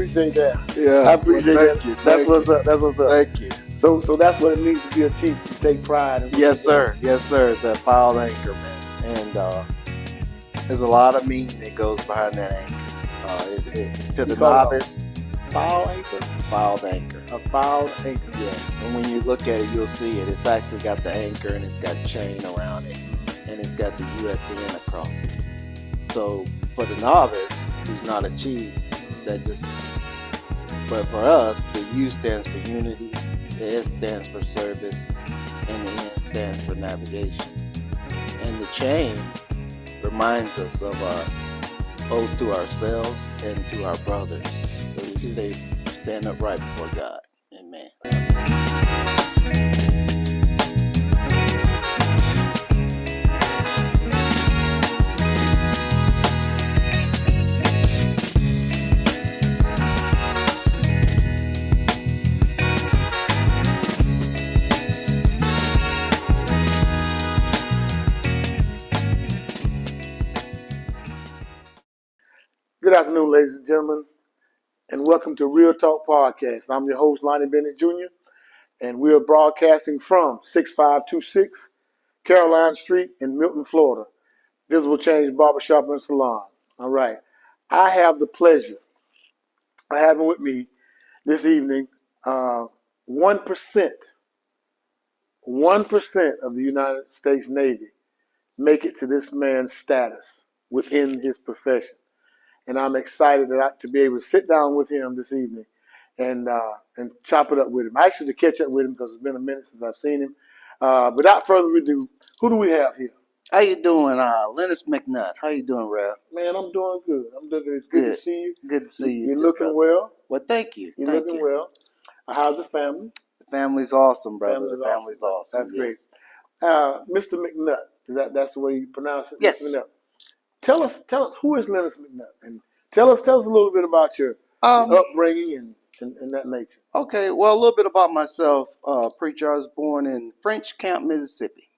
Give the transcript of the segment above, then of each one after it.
appreciate that. Yeah, I appreciate thank that. you. That's what's up. That's what's up. Thank you. So that's what it means to be a chief. You take pride in what Yes, you do. sir. Yes, sir. The filed anchor, man. And there's a lot of meaning that goes behind that anchor. To the novice, Filed anchor? filed anchor. A filed anchor. Yeah. And when you look at it, you'll see it. It's actually got the anchor and it's got chain around it. And it's got the USDN across it. So for the novice who's not a chief, but for us, the U stands for unity, the S stands for service, and the N stands for navigation. And the chain reminds us of our oath to ourselves and to our brothers. So we stand upright before God. Amen. Good afternoon, ladies and gentlemen, and welcome to Real Talk Podcast. I'm your host, Lonnie Bennett Jr., and we are broadcasting from 6526 Caroline Street in Milton, Florida. Visible Change Barbershop and Salon. All right. I have the pleasure of having with me this evening 1% of the United States Navy make it to this man's status within his profession. And I'm excited to be able to sit down with him this evening and chop it up with him. Actually, to catch up with him because it's been a minute since I've seen him. Without further ado, who do we have here? How you doing, Lennis McNutt? How you doing, Rev? Man, I'm doing good. It's good to see you. Good to see you. You're too, looking brother. well. Well, thank you. You're looking well. How's the family? The family's awesome, brother. The family's awesome. That's great. Mr. McNutt, that's the way you pronounce it? Yes. Mr. McNutt. Tell us who is Lennis McNutt, and tell us a little bit about your upbringing and that nature. Okay, well, a little bit about myself. Preacher, I was born in French Camp, Mississippi,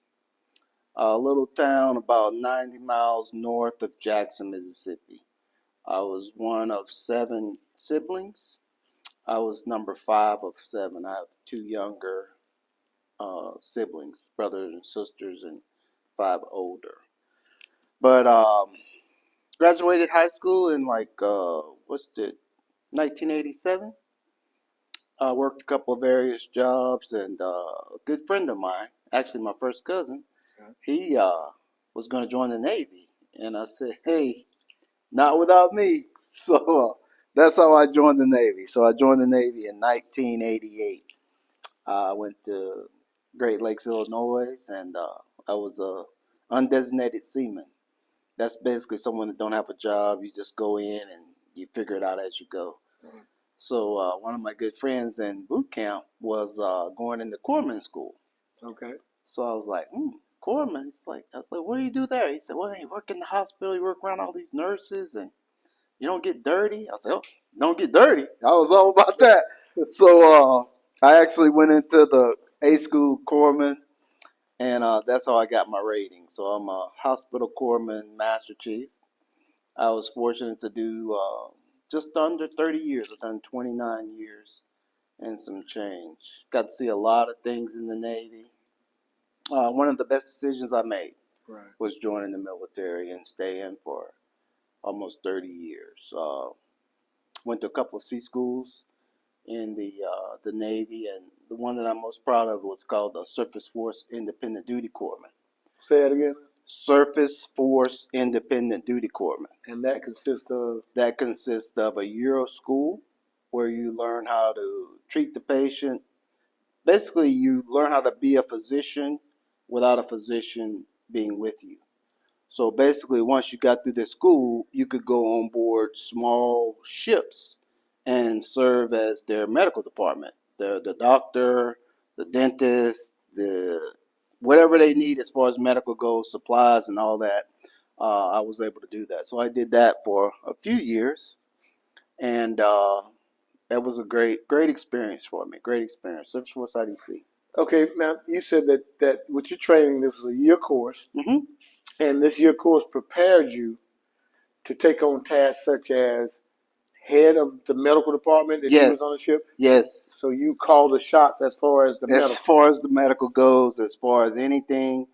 a little town about 90 miles north of Jackson, Mississippi. I was one of 7 siblings. I was number 5 of 7. I have 2 younger siblings, brothers and sisters, and 5 older. But graduated high school in 1987. I worked a couple of various jobs, and a good friend of mine, actually my first cousin, he was going to join the Navy. And I said, hey, not without me. So that's how I joined the Navy. So I joined the Navy in 1988. I went to Great Lakes, Illinois, and I was a undesignated seaman. That's basically someone that don't have a job. You just go in and you figure it out as you go. Mm-hmm. So one of my good friends in boot camp was going into corpsman school. Okay. So I was like, corpsman? I was like, what do you do there? He said, well, you work in the hospital, you work around all these nurses, and you don't get dirty. I said, oh, don't get dirty. I was all about that. So I actually went into the A school corpsman, and that's how I got my rating. So I'm a hospital corpsman master chief. I was fortunate to do just under 30 years. I've done 29 years and some change. Got to see a lot of things in the Navy. One of the best decisions I made was joining the military and staying for almost 30 years. Went to a couple of sea schools in the Navy, and the one that I'm most proud of was called the Surface Force Independent Duty Corpsman. Say it again. Surface Force Independent Duty Corpsman. And that consists of? That consists of a year of school where you learn how to treat the patient. Basically, you learn how to be a physician without a physician being with you. So basically, once you got through the school, you could go on board small ships and serve as their medical department. The doctor, the dentist, whatever they need as far as medical goes, supplies and all that. I was able to do that. So I did that for a few years, and that was a great experience for me. Great experience. Surface Force IDC. Okay, now you said that with your training, this was a year course, and this year course prepared you to take on tasks such as head of the medical department that you was on the Yes, ship? yes. So you call the shots as far as the As medical. far as the medical goes, as far as anything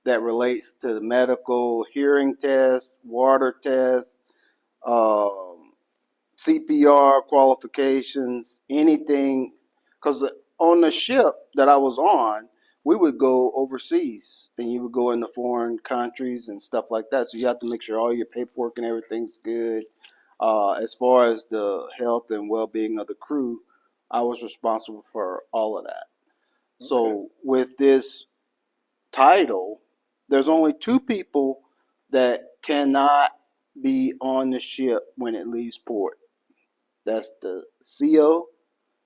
that relates to the medical, hearing test, water test, um, CPR qualifications, anything. Because on the ship that I was on, we would go overseas and you would go into foreign countries and stuff like that. So you have to make sure all your paperwork and everything's good. As far as the health and well being of the crew, I was responsible for all of that. Okay. So with this title, there's only two people that cannot be on the ship when it leaves port. That's the CO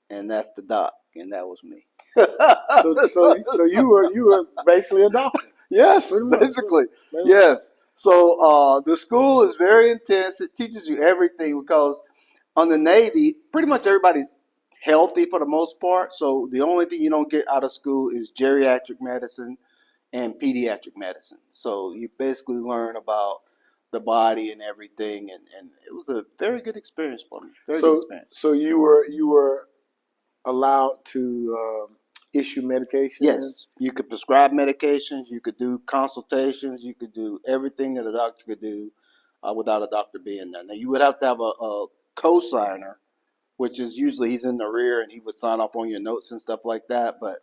and that's the doc, and that was me. So you were basically a doctor, Yes, pretty much. basically. Pretty much. Yes. So the school is very intense. It teaches you everything because on the Navy, pretty much everybody's healthy for the most part. So the only thing you don't get out of school is geriatric medicine and pediatric medicine. So you basically learn about the body and everything, and it was a very good experience for me. Very good So experience. so you were allowed to issue medication then? Yes, you could prescribe medications, you could do consultations, you could do everything that a doctor could do without a doctor being there. Now, you would have to have a co-signer, which is usually he's in the rear and he would sign off on your notes and stuff like that. But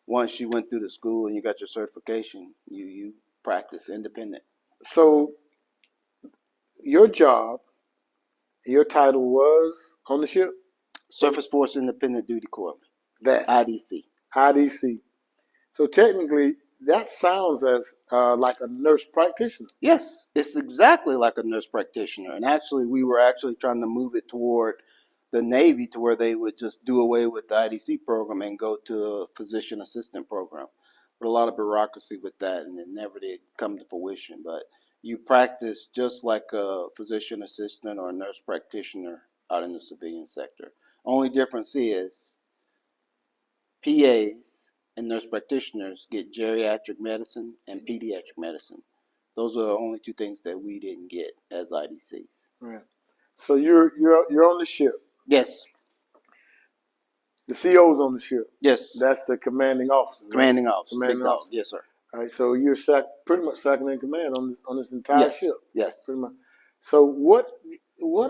once you went through the school and you got your certification, you practice independent. So your job, your title was on the ship? Surface Force Independent Duty Corps, That IDC. IDC. So technically, that sounds as like a nurse practitioner. Yes, it's exactly like a nurse practitioner. And actually, we were actually trying to move it toward the Navy to where they would just do away with the IDC program and go to a physician assistant program. But a lot of bureaucracy with that, and it never did come to fruition. But you practice just like a physician assistant or a nurse practitioner out in the civilian sector. Only difference is PAs and nurse practitioners get geriatric medicine and pediatric medicine. Those are the only two things that we didn't get as IDCs. Right. So you're on the ship. Yes, The CO's on the ship. yes. That's the commanding officer, right? Commanding officer, Commanding big dog. officer. Yes, sir. All right. So you're pretty much second in command on this entire Yes, ship, yes. pretty much. So what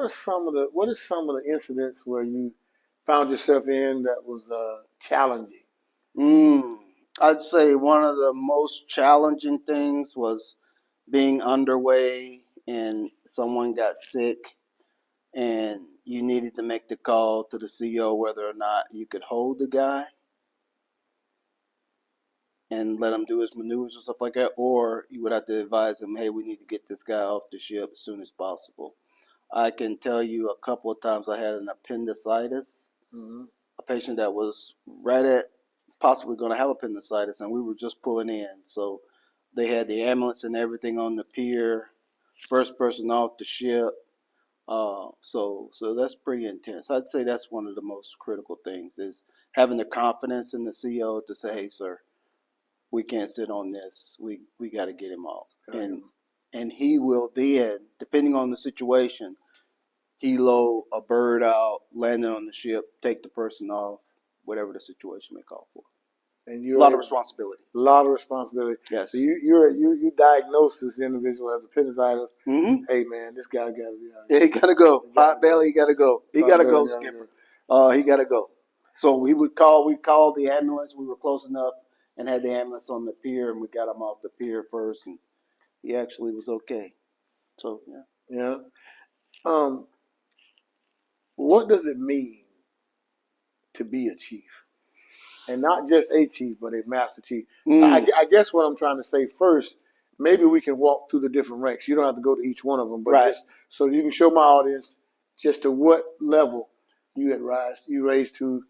are some of the incidents where you found yourself in that was challenging? I'd say one of the most challenging things was being underway and someone got sick and you needed to make the call to the CO whether or not you could hold the guy and let him do his maneuvers and stuff like that, or you would have to advise him, hey, we need to get this guy off the ship as soon as possible. I can tell you a couple of times I had an appendicitis, Mm-hmm. a patient that was right at possibly going to have appendicitis, and we were just pulling in. So they had the ambulance and everything on the pier, first person off the ship. So that's pretty intense. I'd say that's one of the most critical things is having the confidence in the CO to say, hey, sir, we can't sit on this. We got to get him off. And he will then, depending on the situation, helo a bird out, land it on the ship, take the person off, whatever the situation may call for. And A lot of responsibility. A lot of responsibility. Yes. So you diagnose this individual as appendicitis. Mm-hmm. Hey man, this guy got to be out. Yeah, he got to go. Hot belly, he got to go. He got to go, skipper. He got to go. So we called the ambulance. We were close enough and had the ambulance on the pier, and we got him off the pier first, and he actually was okay. So, yeah. Yeah. What does it mean to be a chief? And not just a chief, but a master chief. I guess what I'm trying to say first, maybe we can walk through the different ranks. You don't have to go to each one of them, but just so you can show my audience just to what level you raised to.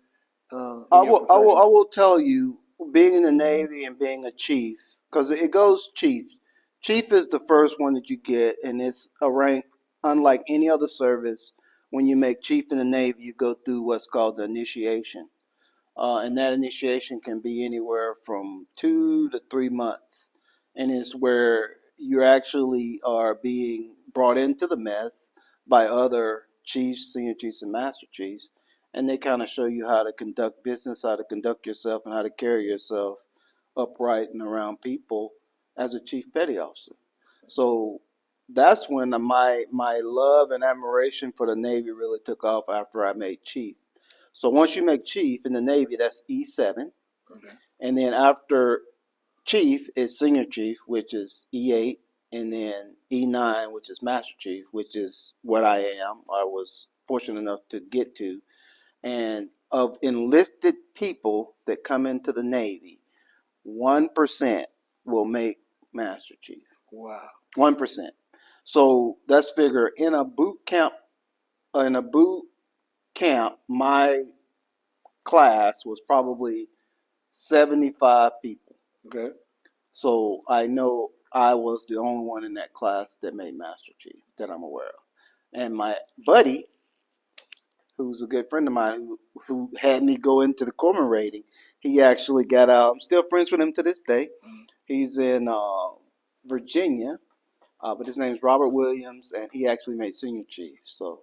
I will tell you, being in the Navy and being a chief, because it goes chief. Chief is the first one that you get, and it's a rank unlike any other service. When you make chief in the Navy, you go through what's called the initiation. And that initiation can be anywhere from 2 to 3 months. And it's where you actually are being brought into the mess by other chiefs, senior chiefs, and master chiefs, and they kind of show you how to conduct business, how to conduct yourself, and how to carry yourself upright and around people as a chief petty officer. So that's when my love and admiration for the Navy really took off after I made chief. So once you make chief in the Navy, that's E7. Okay. And then after chief is senior chief, which is E8, and then E9, which is master chief, which is what I am. I was fortunate enough to get to. And of enlisted people that come into the Navy, 1% will make master chief. Wow. 1%. So let's figure in a boot camp, my class was probably 75 people. Okay. So I know I was the only one in that class that made master chief that I'm aware of. And my buddy, who's a good friend of mine, who had me go into the corpsman rating, he actually got out. I'm still friends with him to this day. He's in Virginia, but his name's Robert Williams, and he actually made senior chief. So,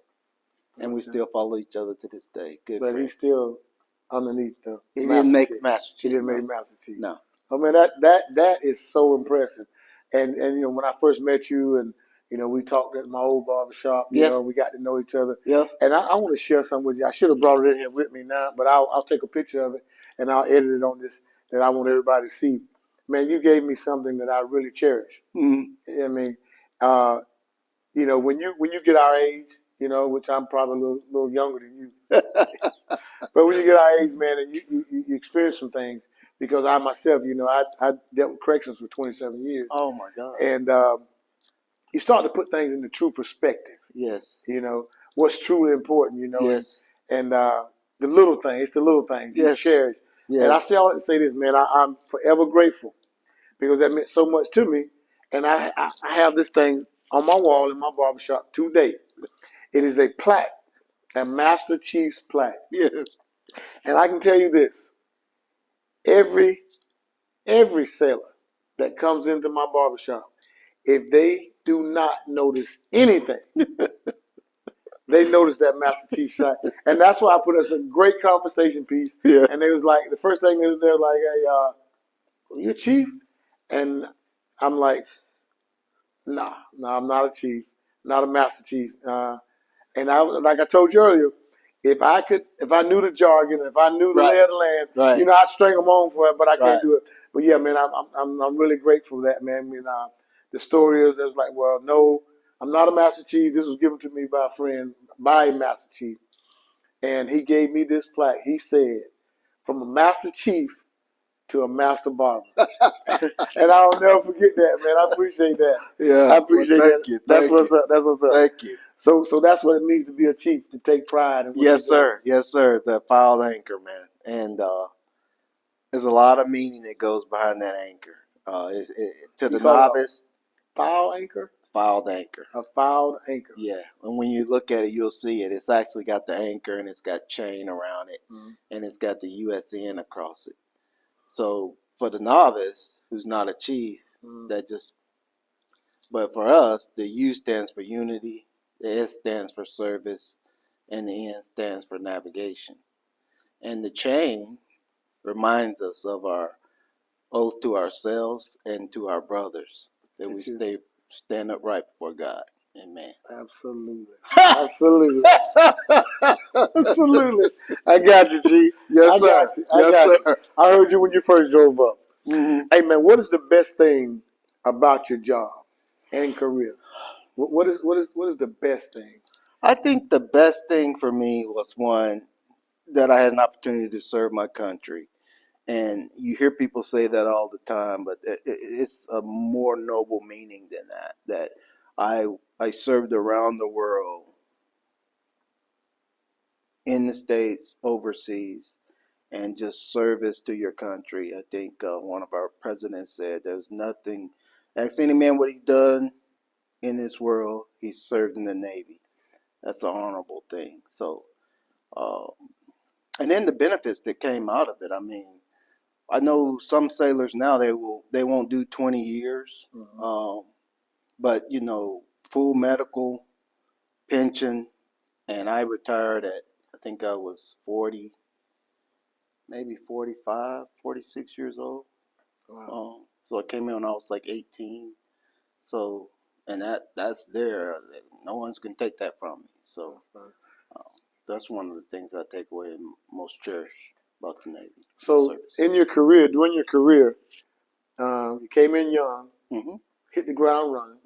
and we still follow each other to this day. Good But friend. he's still underneath the He master didn't make chief. master chief. He didn't no. make master chief. No. I mean that is so impressive. And you know, when I first met you, and you know, we talked at my old barbershop, you Yeah. know, we got to know each other. Yeah. And I want to share something with you. I should have brought it in here with me now, but I'll take a picture of it and I'll edit it on this that I want everybody to see. Man, you gave me something that I really cherish. Mm-hmm. I mean, you know, when you get our age, you know, which I'm probably a little younger than you, but when you get our age, man, and you experience some things, because I myself, you know, I dealt with corrections for 27 years. Oh my God. And you start to put things into true perspective. Yes. You know, what's truly important, you know. Yes. And the little things, it's the little things you Yes. cherish. Yes. And I say all that to say this, man, I'm forever grateful because that meant so much to me. And I have this thing on my wall in my barbershop today. It is a plaque, a Master Chief's plaque. Yes. And I can tell you this, every sailor that comes into my barbershop, if they do not notice anything, they notice that Master Chief shot. And that's why I put us a great conversation piece. Yeah. And they was like, the first thing is they're like, hey, you a chief? And I'm like, nah, I'm not a chief, not a Master Chief. And I, like I told you earlier, if I knew the jargon, if I knew the lay of the land, you know, I'd string them on for it, but I can't do it. But yeah, man, I'm really grateful for that, man. I mean, the story is, it was like, well, no, I'm not a Master Chief. This was given to me by a friend, by a Master Chief. And he gave me this plaque. He said, from a Master Chief to a Master Barber. And I'll never forget that, man. I appreciate that. Yeah. I appreciate well, that. You. That's what's up. That's what's up. Thank you. So that's what it means to be a chief, to take pride in what Yes, sir. Yes, sir. The filed anchor, man. And there's a lot of meaning that goes behind that anchor. To the novice, filed anchor? Filed anchor. A filed anchor. Yeah. And when you look at it, you'll see it. It's actually got the anchor and it's got chain around it. Mm-hmm. And it's got the USN across it. So for the novice who's not a chief, but for us, the U stands for unity, the S stands for service, and the N stands for navigation. And the chain reminds us of our oath to ourselves and to our brothers that we stand upright before God. Amen. Absolutely. Absolutely. Absolutely. I got you, G. Yes, sir. Yes, sir. I heard you when you first drove up. Mm-hmm. Hey, man, what is the best thing about your job and career? What is the best thing? I think the best thing for me was one that I had an opportunity to serve my country. And you hear people say that all the time, but it's a more noble meaning than that. That I served around the world, in the States, overseas, and just service to your country. I think one of our presidents said there's nothing, ask any man what he's done in this world, he's served in the Navy. That's an honorable thing. So, and then the benefits that came out of it. I mean, I know some sailors now they won't do 20 years, but you know, full medical, pension, and I retired at, I think I was 40, maybe 45, 46 years old. Wow. So I came in when I was like 18. So, and that's there. No one's can take that from me. So that's one of the things I take away and most cherish about the Navy. So in your career, during your career, you came in young, Mm-hmm. hit the ground running.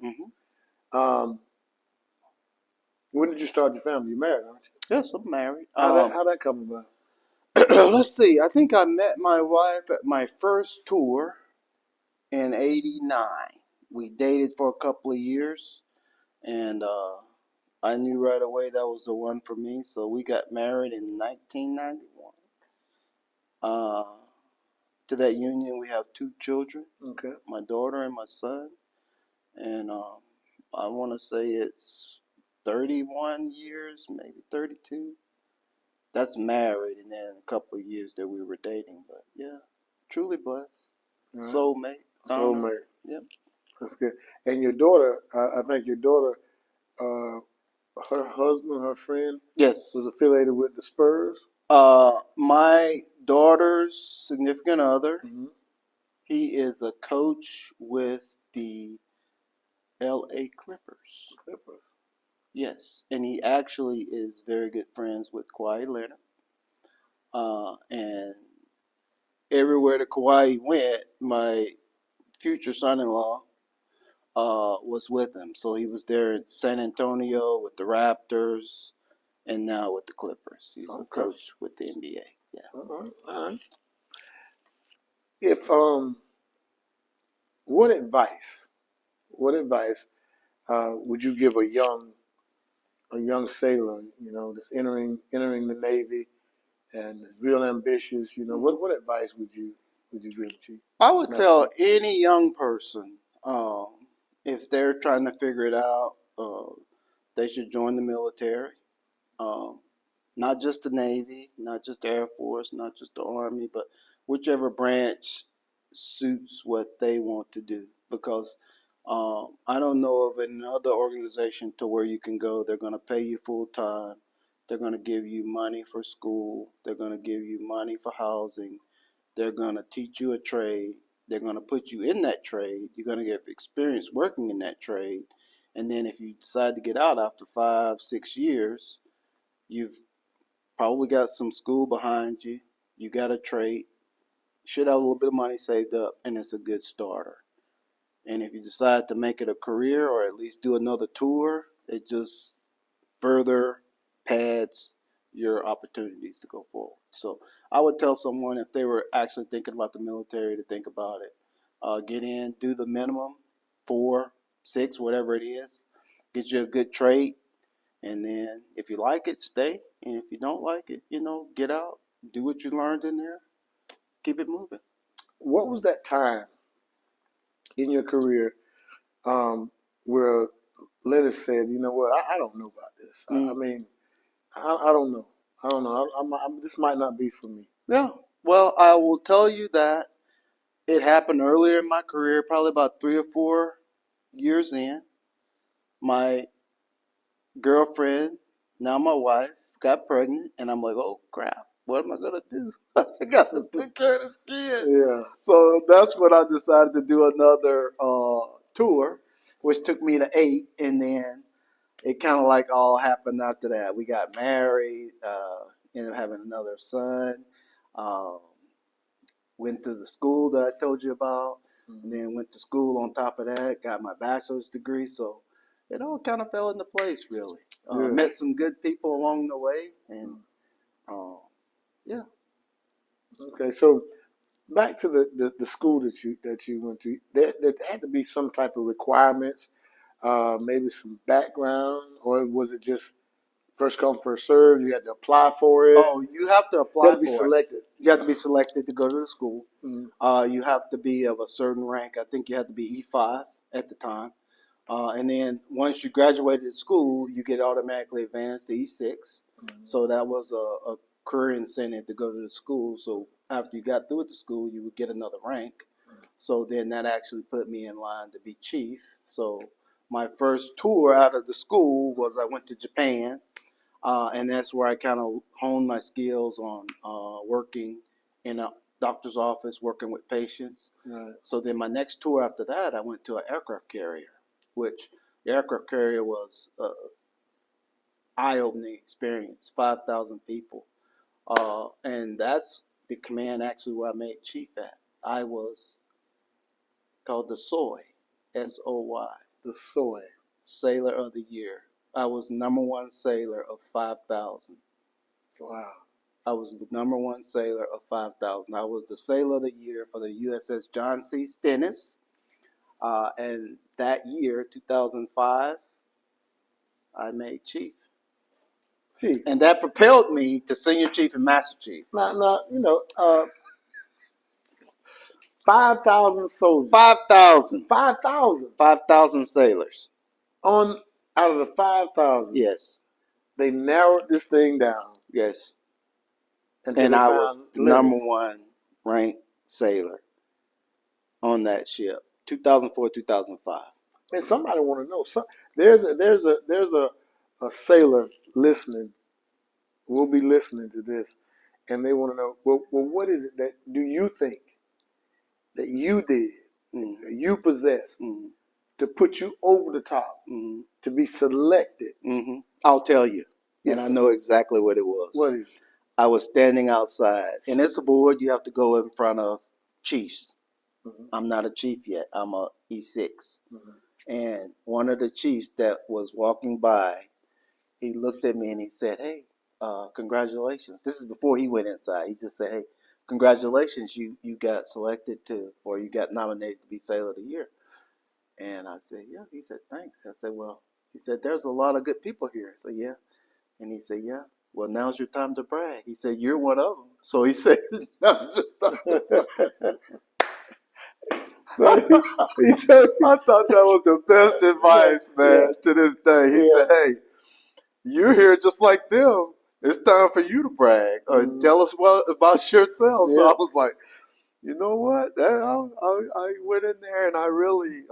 Mm-hmm. When did you start your family? You married, aren't you? Yes, I'm married. How that come about? Let's see. I think I met my wife at my first tour in '89. We dated for a couple of years, and I knew right away that was the one for me. So we got married in 1991. To that union, we have 2 children. Okay. My daughter and my son, and I want to say it's 31 years, maybe 32. That's married, and then a couple of years that we were dating. But yeah, truly blessed. Right. Soulmate. Soulmate. Yep. That's good. And your daughter, I think your daughter, her husband, her friend, Yes. was affiliated with the Spurs. My daughter's significant other, Mm-hmm. he is a coach with the L.A. Clippers. Clippers. Yes, and he actually is very good friends with Kawhi Leonard. And everywhere that Kawhi went, my future son-in-law was with him. So he was there in San Antonio with the Raptors, and now with the Clippers. He's a coach with the NBA. Yeah. All right. If what advice would you give a young sailor, that's entering the Navy and is real ambitious? What advice would you give, Chief? I would tell any young person, if they're trying to figure it out, they should join the military. Um, not just the Navy, not just the Air Force, not just the Army, but whichever branch suits what they want to do. Because I don't know of another organization to where you can go. They're going to pay you full time. They're going to give you money for school. They're going to give you money for housing. They're going to teach you a trade. They're going to put you in that trade. You're going to get experience working in that trade. And then if you decide to get out after 5, 6 years, you've probably got some school behind you. You got a trade. You should have a little bit of money saved up, and it's a good starter. And if you decide to make it a career or at least do another tour, it just further pads your opportunities to go forward. So I would tell someone if they were actually thinking about the military to think about it. Get in, do the minimum, 4, 6, whatever it is. Get you a good trade, and then if you like it, stay. And if you don't like it, get out, do what you learned in there, keep it moving. What was that time in your career where Lennis said, "You know what? I don't know about this. I mean, I don't know. I don't know. This might not be for me." Yeah. Well, I will tell you that it happened earlier in my career, probably about 3 or 4 years in. My girlfriend, now my wife, got pregnant, and I'm like, oh crap, what am I gonna do? I gotta take care of this kid. Yeah. So that's when I decided to do another tour, which took me to 8, and then it kind of like all happened after that. We got married, ended up having another son, um, went to the school that I told you about, and then went to school on top of that, got my bachelor's degree. So it all kind of fell into place, really. Met some good people along the way, and yeah. Okay, so back to the school that you went to. There had to be some type of requirements, maybe some background, or was it just first come first serve? You had to apply for it. Oh, you have to apply You had to be for selected. it. You have to be selected to go to the school. Mm-hmm. You have to be of a certain rank. I think you had to be E5 at the time. And then once you graduated school, you get automatically advanced to E6. Mm-hmm. So that was a career incentive to go to the school. So after you got through with the school, you would get another rank. So then that actually put me in line to be chief. So my first tour out of the school was I went to Japan. And that's where I kind of honed my skills on working in a doctor's office, working with patients. Right. So then my next tour after that, I went to an aircraft carrier, which the aircraft carrier was an eye-opening experience, 5,000 people. And that's the command actually where I made chief at. I was called the Soy, SOY, The soy. Sailor of the Year. I was #1 sailor of 5,000. Wow. I was the #1 sailor of 5,000. I was the Sailor of the Year for the USS John C. Stennis. And that year, 2005, I made chief. Chief. And that propelled me to senior chief and master chief. Now, 5,000 soldiers. 5,000. 5,000. 5,000 sailors. Out of the 5,000. Yes. They narrowed this thing down. Yes. Until And they I found was the Lennis. #1 ranked sailor on that ship, 2004, 2005. And somebody want to know. So there's a sailor listening. Will be listening to this, and they want to know. Well, what is it that do you think that you did, you possess, to put you over the top, to be selected? I'll tell you, Yes, and I sir. know exactly what it was. What is it? I was standing outside, and it's a board you have to go in front of chiefs. I'm not a chief yet. I'm a E6. And one of the chiefs that was walking by, he looked at me and he said, "Hey, congratulations." This is before he went inside. He just said, "Hey, congratulations, you got selected or you got nominated to be Sailor of the Year." And I said, "Yeah." He said, "Thanks." I said, "Well," he said, "there's a lot of good people here." I said, "Yeah." And he said, "Yeah. Well, now's your time to brag." He said, "You're one of them." So he said, "Now's your time to brag." So he told you. I thought that was the best advice, man, to this day. He said, "Hey, you're here just like them. It's time for you to brag or tell us about yourself." So I was like, you know what? I went in there and I really,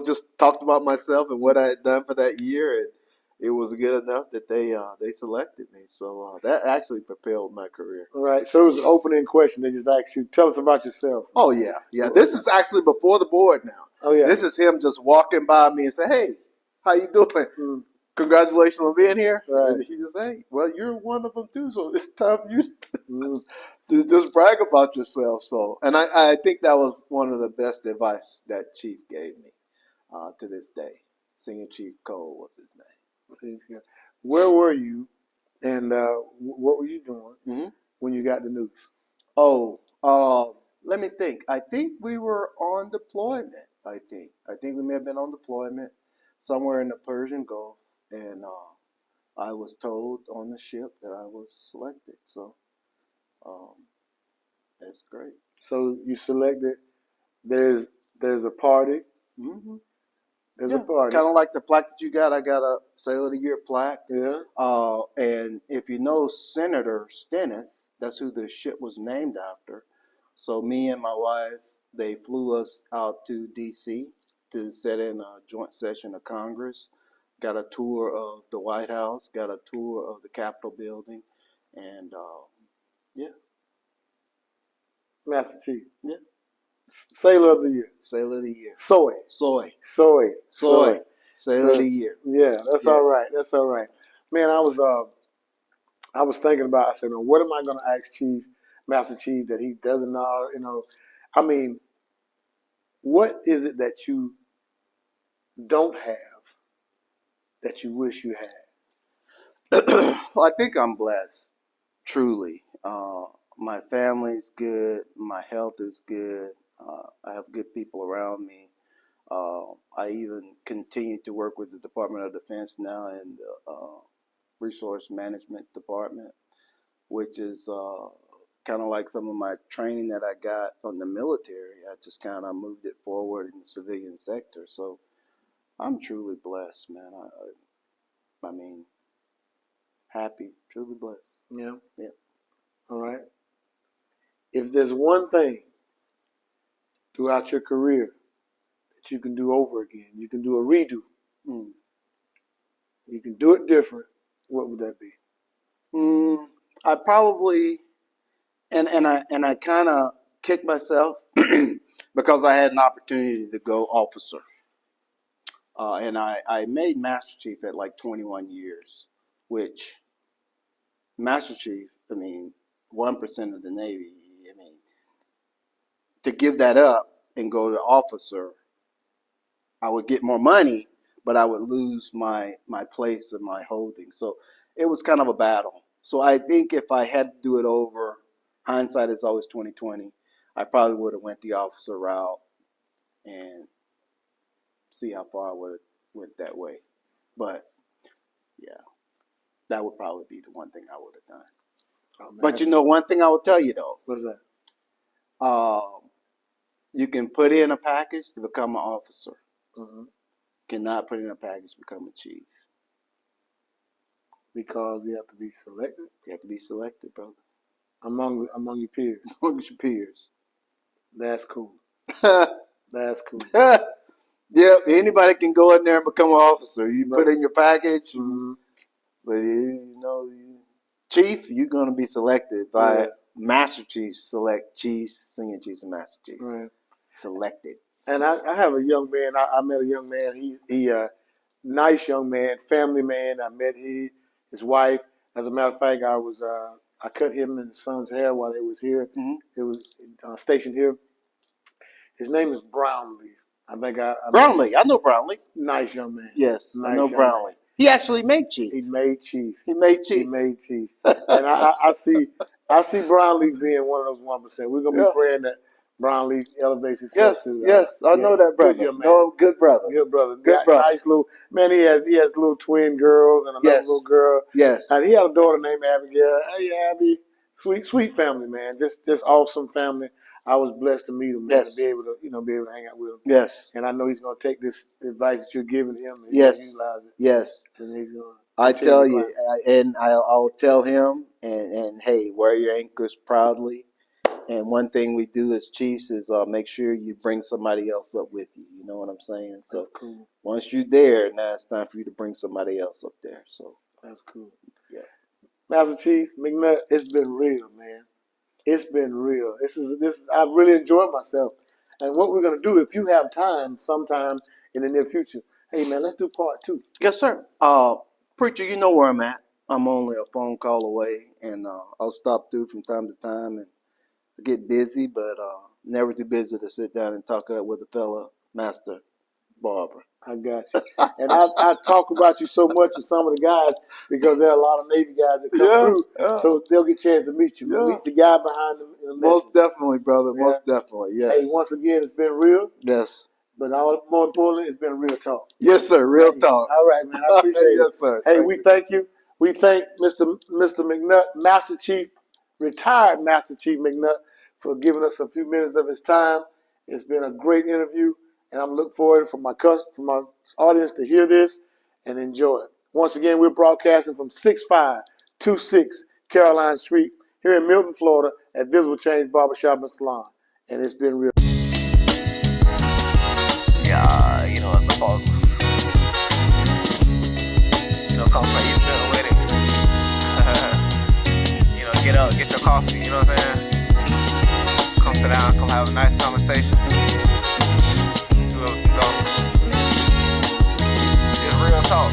just talked about myself and what I had done for that year. And it was good enough that they selected me. So that actually propelled my career. All right. So it was an opening question. They just asked you, tell us about yourself. Oh, yeah. Yeah. This is actually before the board now. Oh, yeah. This is him just walking by me and say, "Hey, how you doing? Congratulations on being here." Right. And he just, "Hey, well, you're one of them too, so it's time for you to just brag about yourself." So, and I think that was one of the best advice that Chief gave me to this day. Senior Chief Cole was his name. Where were you, and what were you doing when you got the news? Oh, let me think. I think we were on deployment. I think we may have been on deployment somewhere in the Persian Gulf, and I was told on the ship that I was selected. So that's great. So you selected. There's a party. There's a party. Kind of like the plaque that you got. I got a Sailor of the Year plaque. Yeah. And if you know Senator Stennis, that's who the ship was named after. So me and my wife, they flew us out to D.C. to sit in a joint session of Congress. Got a tour of the White House. Got a tour of the Capitol building, and Master Chief. Yeah. Sailor of the Year. Sailor of the Year. Soy. Sailor of the Year. Yeah, that's all right. That's all right. Man, I was thinking about. I said, "Man, what am I going to ask Chief, Master Chief, that he doesn't know?" I mean, what is it that you don't have that you wish you had? Well, I think I'm blessed, truly. My family's good. My health is good. I have good people around me. I even continue to work with the Department of Defense now in the Resource Management Department, which is kind of like some of my training that I got from the military. I just kind of moved it forward in the civilian sector. So I'm truly blessed, man. I mean, happy, truly blessed. Yeah. Yeah. All right. If there's one thing throughout your career that you can do over again, you can do a redo. You can do it different. What would that be? I probably and I kind of kicked myself because I had an opportunity to go officer, and I made Master Chief at like 21 years, which Master Chief, I mean, 1% of the Navy. I mean, to give that up and go to officer, I would get more money, but I would lose my place and my holding. So it was kind of a battle. So I think if I had to do it over, hindsight is always 20/20. I probably would have went the officer route and see how far I would have went that way. But yeah, that would probably be the one thing I would have done. Oh, but you know, one thing I will tell you though. What is that? You can put in a package to become an officer. Mm-hmm. Cannot put in a package to become a chief. Because you have to be selected? You have to be selected, brother. Among your peers? Among your peers. That's cool. That's cool. Yep, anybody can go in there and become an officer. You put in your package, mm-hmm. But chief, you're going to be selected by Master Chiefs, select chiefs, senior chiefs, and master chiefs. Right. Selected. And I have a young man. I met a young man. He nice young man, family man. I met his wife. As a matter of fact, I cut him and his son's hair while they was here. Mm-hmm. It was stationed here. His name is Brownlee. Brownlee. I know Brownlee. Nice young man. Yes, nice I know Brownlee. Man. He actually made chief. He made chief. And I see Brownlee being one of those 1%. We're gonna be praying that Brownlee elevates himself. Yes, I know that brother. Good brother. Good brother. Good brother. Nice little man. He has little twin girls and another little girl. Yes. And he had a daughter named Abigail. Hey, Abby, sweet family, man. Just awesome family. I was blessed to meet him, man, to be able to hang out with him. Yes. And I know he's gonna take this advice that you're giving him and utilize it. Yes. And he's gonna. I tell you, and I'll tell him, and hey, wear your anchors proudly. And one thing we do as chiefs is make sure you bring somebody else up with you. You know what I'm saying? So that's cool. Once you're there, now it's time for you to bring somebody else up there. So that's cool. Yeah. Master Chief McNutt, it's been real, man. It's been real. This is. I've really enjoyed myself. And what we're gonna do, if you have time, sometime in the near future, hey man, let's do part 2. Yes, sir. Preacher, you know where I'm at. I'm only a phone call away, and I'll stop through from time to time and get busy, but never too busy to sit down and talk with a fella master barber. I got you. And I talk about you so much to some of the guys because there are a lot of Navy guys that come through, so they'll get a chance to meet you. Meet the guy behind them. Most definitely, brother. Yeah. Most definitely, yes. Hey, once again, it's been real. Yes. But more importantly, it's been real talk. Yes, sir. Real talk. All right, man. I appreciate it. Yes, sir. Hey, we thank you. We thank Mr. McNutt, Master Chief, retired Master Chief McNutt, for giving us a few minutes of his time. It's been a great interview, and I'm looking forward for my audience to hear this and enjoy it. Once again, we're broadcasting from 6526 Caroline Street here in Milton, Florida, at Visible Change Barbershop and Salon, and it's been real. Yeah, it's the falls. Come from East Milton with it. Get up, get your coffee, you know what I'm saying? Come sit down, come have a nice conversation. See where we can go. It's real talk.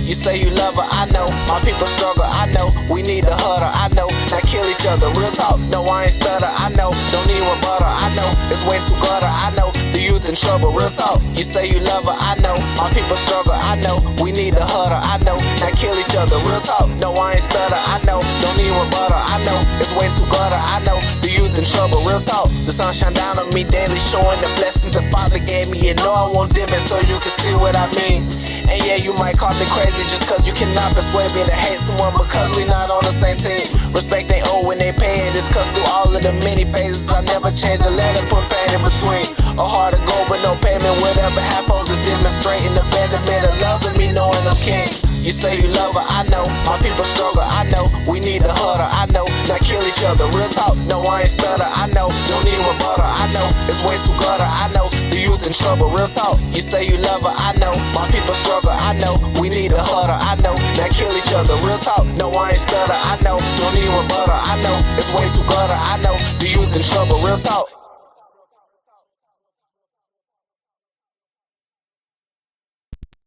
You say you love her, I know. My people struggle, I know. We need to huddle, I know. Not kill each other, real talk. No, I ain't stutter, I know. Don't need rebuttal, I know. It's way too gutter, I know. The youth in trouble, real talk. You say you love her, I know. My people struggle, I know. We need to huddle, I know. Not kill each other, real talk. No, I ain't stutter, I know. Don't need rebuttal, I know. It's way too gutter, I know. The youth in trouble, real talk. The sun shine down on me daily, showing the blessings the Father gave me. You know I won't dim it so you can see what I mean. And yeah, you might call me crazy just cause you cannot persuade me to hate someone because we not on the same team. Respect they owe when they pay it. It's cause through all of the many phases I never change a letter, put pain in between. A heart of gold but no payment. Whatever happens to demonstrate an abandonment of loving me knowing I'm king. You say you love her, I know. My people struggle, I know. We need to huddle, I know. Not kill each other, real talk. No, I ain't stutter, I know. Don't need rebuttal, I know. It's way too gutter, I know. The youth in trouble. trouble, real talk. You say you love her, I know. My people struggle, I know. We need a huddle, I know. Now kill each other, real talk. No, I ain't stutter, I know.